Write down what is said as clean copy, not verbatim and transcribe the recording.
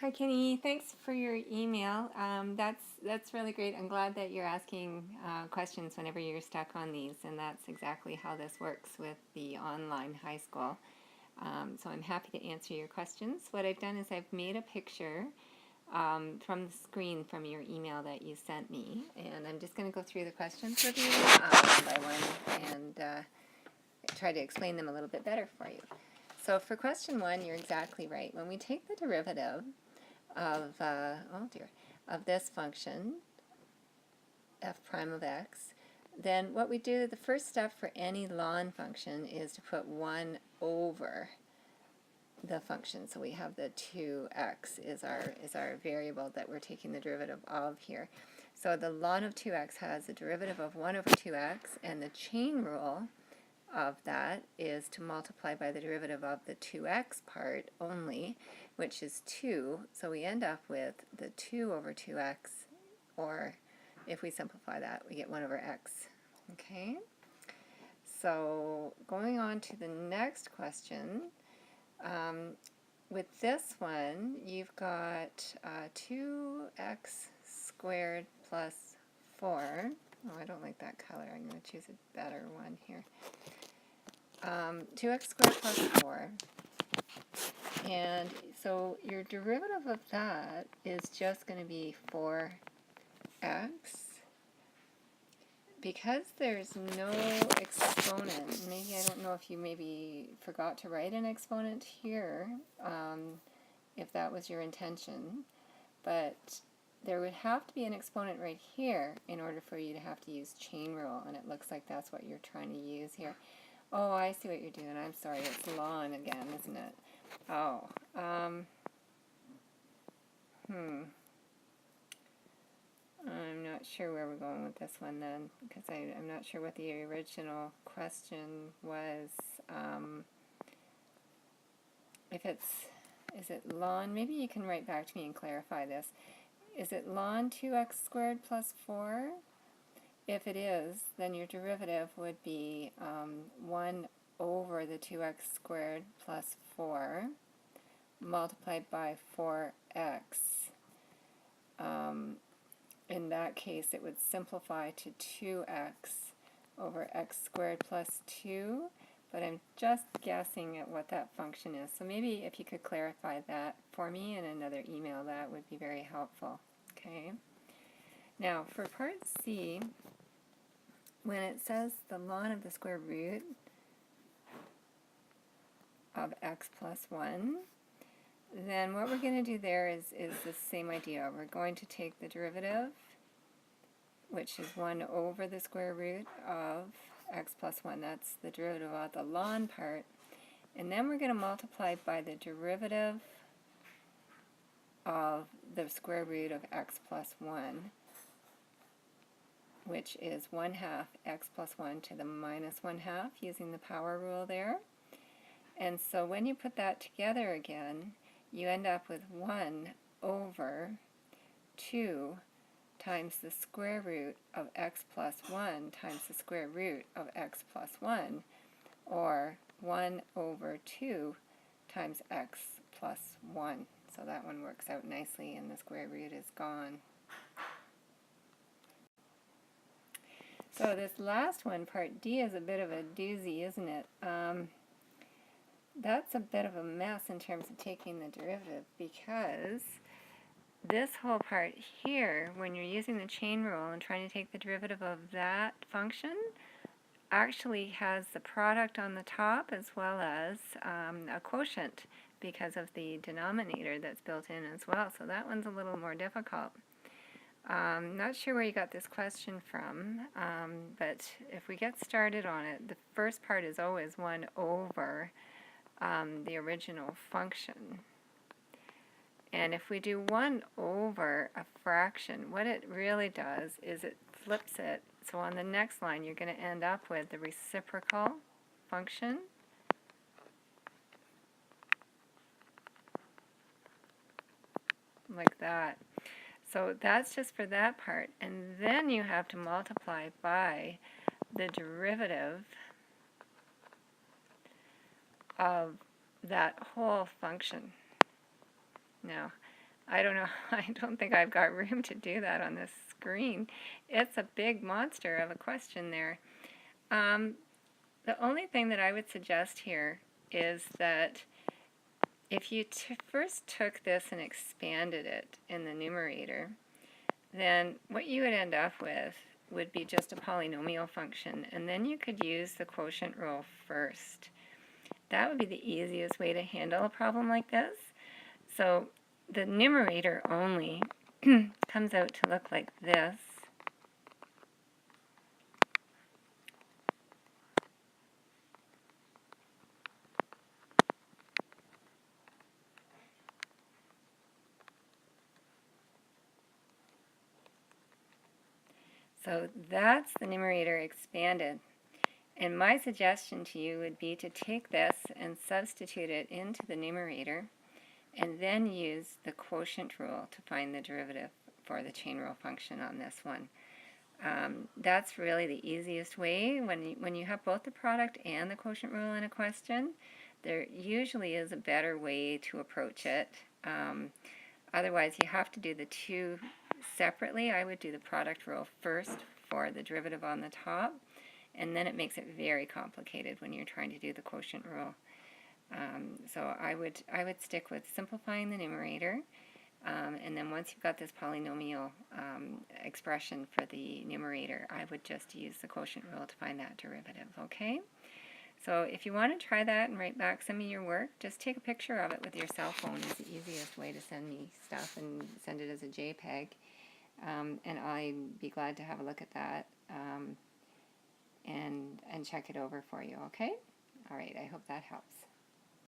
Hi Kenny, thanks for your email. That's really great. I'm glad that you're asking questions whenever you're stuck on these, and that's exactly how this works with the online high school. So I'm happy to answer your questions. What I've done is I've made a picture from the screen from your email that you sent me, and I'm just going to go through the questions with you one by one and try to explain them a little bit better for you. So for question 1, you're exactly right. When we take the derivative of, of this function, f prime of x, then what we do, the first step for any ln function is to put 1 over the function. So we have the 2x is our variable that we're taking the derivative of here. So the ln of 2x has a derivative of 1 over 2x, and the chain rule of that is to multiply by the derivative of the 2x part only, which is 2. So we end up with the 2 over 2x, or if we simplify that, we get 1 over x. Okay? So going on to the next question, with this one, you've got 2x squared plus 4. Oh, I don't like that color. I'm going to choose a better one here. 2x squared plus 4. And so your derivative of that is just going to be 4x. Because there's no exponent, maybe I don't know if you maybe forgot to write an exponent here, if that was your intention, but there would have to be an exponent right here in order for you to have to use chain rule, and it looks like that's what you're trying to use here. Oh, I see what you're doing. I'm sorry. It's ln again, isn't it? Oh. I'm not sure where we're going with this one then, because I'm not sure what the original question was. Is it ln? Maybe you can write back to me and clarify this. Is it ln 2x squared plus 4? If it is, then your derivative would be 1 over the 2x squared plus 4 multiplied by 4x. In that case, it would simplify to 2x over x squared plus 2, but I'm just guessing at what that function is. So maybe if you could clarify that for me in another email, that would be very helpful. Okay. Now, for part C, when it says the ln of the square root of x plus 1, then what we're going to do there is the same idea. We're going to take the derivative, which is 1 over the square root of x plus 1. That's the derivative of the ln part. And then we're going to multiply by the derivative of the square root of x plus 1, which is 1/2 x plus 1 to the minus 1/2, using the power rule there. And so when you put that together again, you end up with 1 over 2 times the square root of x plus 1 times the square root of x plus 1, or 1 over 2 times x plus 1. So that one works out nicely, and the square root is gone. So this last one, part D, is a bit of a doozy, isn't it? That's a bit of a mess in terms of taking the derivative, because this whole part here, when you're using the chain rule and trying to take the derivative of that function, actually has the product on the top as well as a quotient because of the denominator that's built in as well. So that one's a little more difficult. Not sure where you got this question from, but if we get started on it, the first part is always 1 over the original function. And if we do 1 over a fraction, what it really does is it flips it. So on the next line, you're going to end up with the reciprocal function. Like that. So that's just for that part. And then you have to multiply by the derivative of that whole function. Now, I don't know. I don't think I've got room to do that on this screen. It's a big monster of a question there. Um, the only thing that I would suggest here is that if you first took this and expanded it in the numerator, then what you would end up with would be just a polynomial function, and then you could use the quotient rule first. That would be the easiest way to handle a problem like this. So the numerator only comes out to look like this. So that's the numerator expanded. And my suggestion to you would be to take this and substitute it into the numerator and then use the quotient rule to find the derivative for the chain rule function on this one. That's really the easiest way. When you have both the product and the quotient rule in a question, there usually is a better way to approach it. Otherwise, you have to do the two separately. I would do the product rule first for the derivative on the top, and then it makes it very complicated when you're trying to do the quotient rule. So I would stick with simplifying the numerator, and then once you've got this polynomial expression for the numerator, I would just use the quotient rule to find that derivative, okay? So if you want to try that and write back some of your work, just take a picture of it with your cell phone. It's the easiest way to send me stuff, and send it as a JPEG. And I'd be glad to have a look at that and check it over for you, okay? All right, I hope that helps.